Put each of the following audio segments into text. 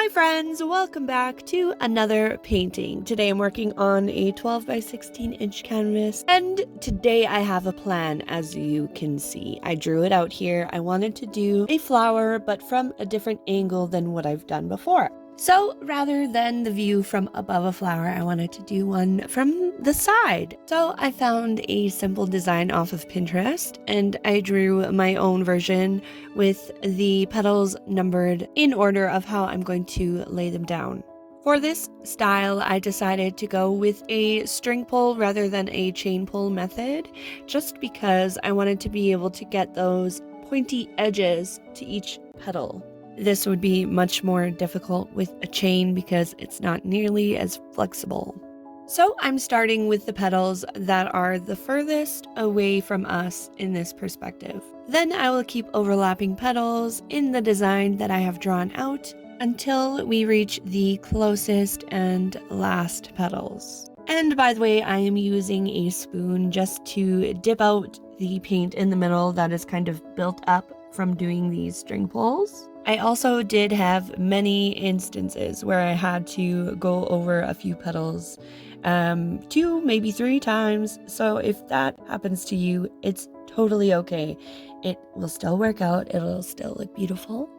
Hi friends, welcome back to another painting. Today I'm working on a 12 by 16 inch canvas, and today I have a plan. As you can see, I drew it out here. I wanted to do a flower, but from a different angle than what I've done before. So rather than the view from above a flower, I wanted to do one from the side. So I found a simple design off of Pinterest, and I drew my own version with the petals numbered in order of how I'm going to lay them down. For this style, I decided to go with a string pull rather than a chain pull method, just because I wanted to be able to get those pointy edges to each petal. This would be much more difficult with a chain because it's not nearly as flexible. So I'm starting with the petals that are the furthest away from us in this perspective. Then I will keep overlapping petals in the design that I have drawn out until we reach the closest and last petals. And by the way, I am using a spoon just to dip out the paint in the middle that is kind of built up from doing these string pulls. I also did have many instances where I had to go over a few petals 2, maybe 3 times. So if that happens to you, it's totally okay. It will still work out. It'll still look beautiful.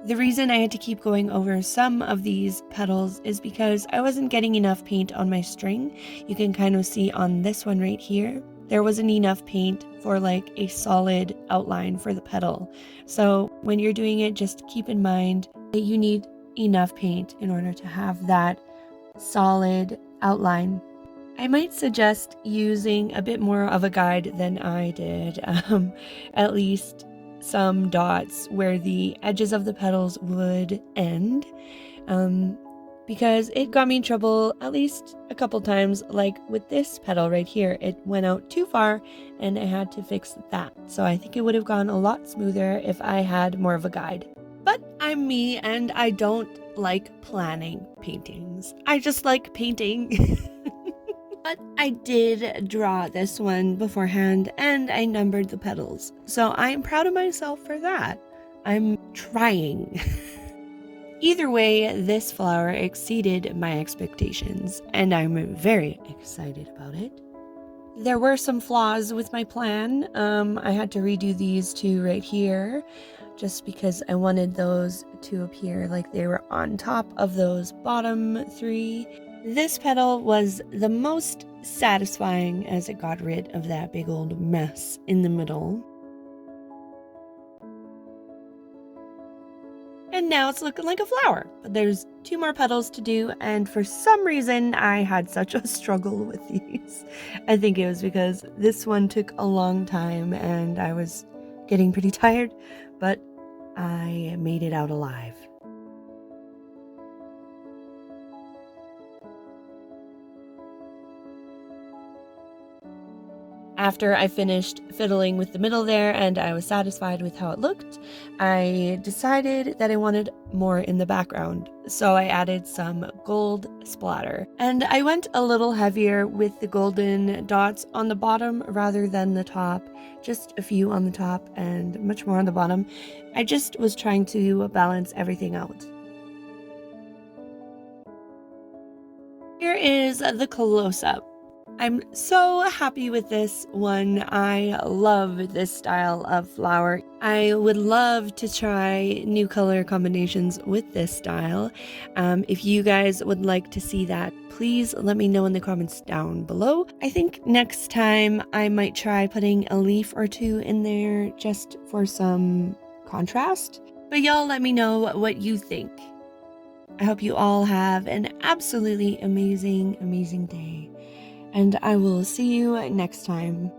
The reason I had to keep going over some of these petals is because I wasn't getting enough paint on my string. You can kind of see on this one right here, there wasn't enough paint for like a solid outline for the petal. So when you're doing it, just keep in mind that you need enough paint in order to have that solid outline. I might suggest using a bit more of a guide than I did, at least some dots where the edges of the petals would end, because it got me in trouble at least a couple times. Like with this petal right here, it went out too far and I had to fix that. So I think it would have gone a lot smoother if I had more of a guide. But I'm me and I don't like planning paintings. I just like painting. But I did draw this one beforehand and I numbered the petals. So I'm proud of myself for that. I'm trying. Either way, this flower exceeded my expectations and I'm very excited about it. There were some flaws with my plan. I had to redo these 2 right here just because I wanted those to appear like they were on top of those bottom 3. This petal was the most satisfying as it got rid of that big old mess in the middle. And now it's looking like a flower, but there's 2 more petals to do, and for some reason I had such a struggle with these. I think it was because this one took a long time and I was getting pretty tired, but I made it out alive. After I finished fiddling with the middle there and I was satisfied with how it looked, I decided that I wanted more in the background. So I added some gold splatter. And I went a little heavier with the golden dots on the bottom rather than the top. Just a few on the top and much more on the bottom. I just was trying to balance everything out. Here is the close-up. I'm so happy with this one. I love this style of flower. I would love to try new color combinations with this style. If you guys would like to see that, please let me know in the comments down below. I think next time I might try putting a leaf or 2 in there just for some contrast. But y'all let me know what you think. I hope you all have an absolutely amazing day. And I will see you next time.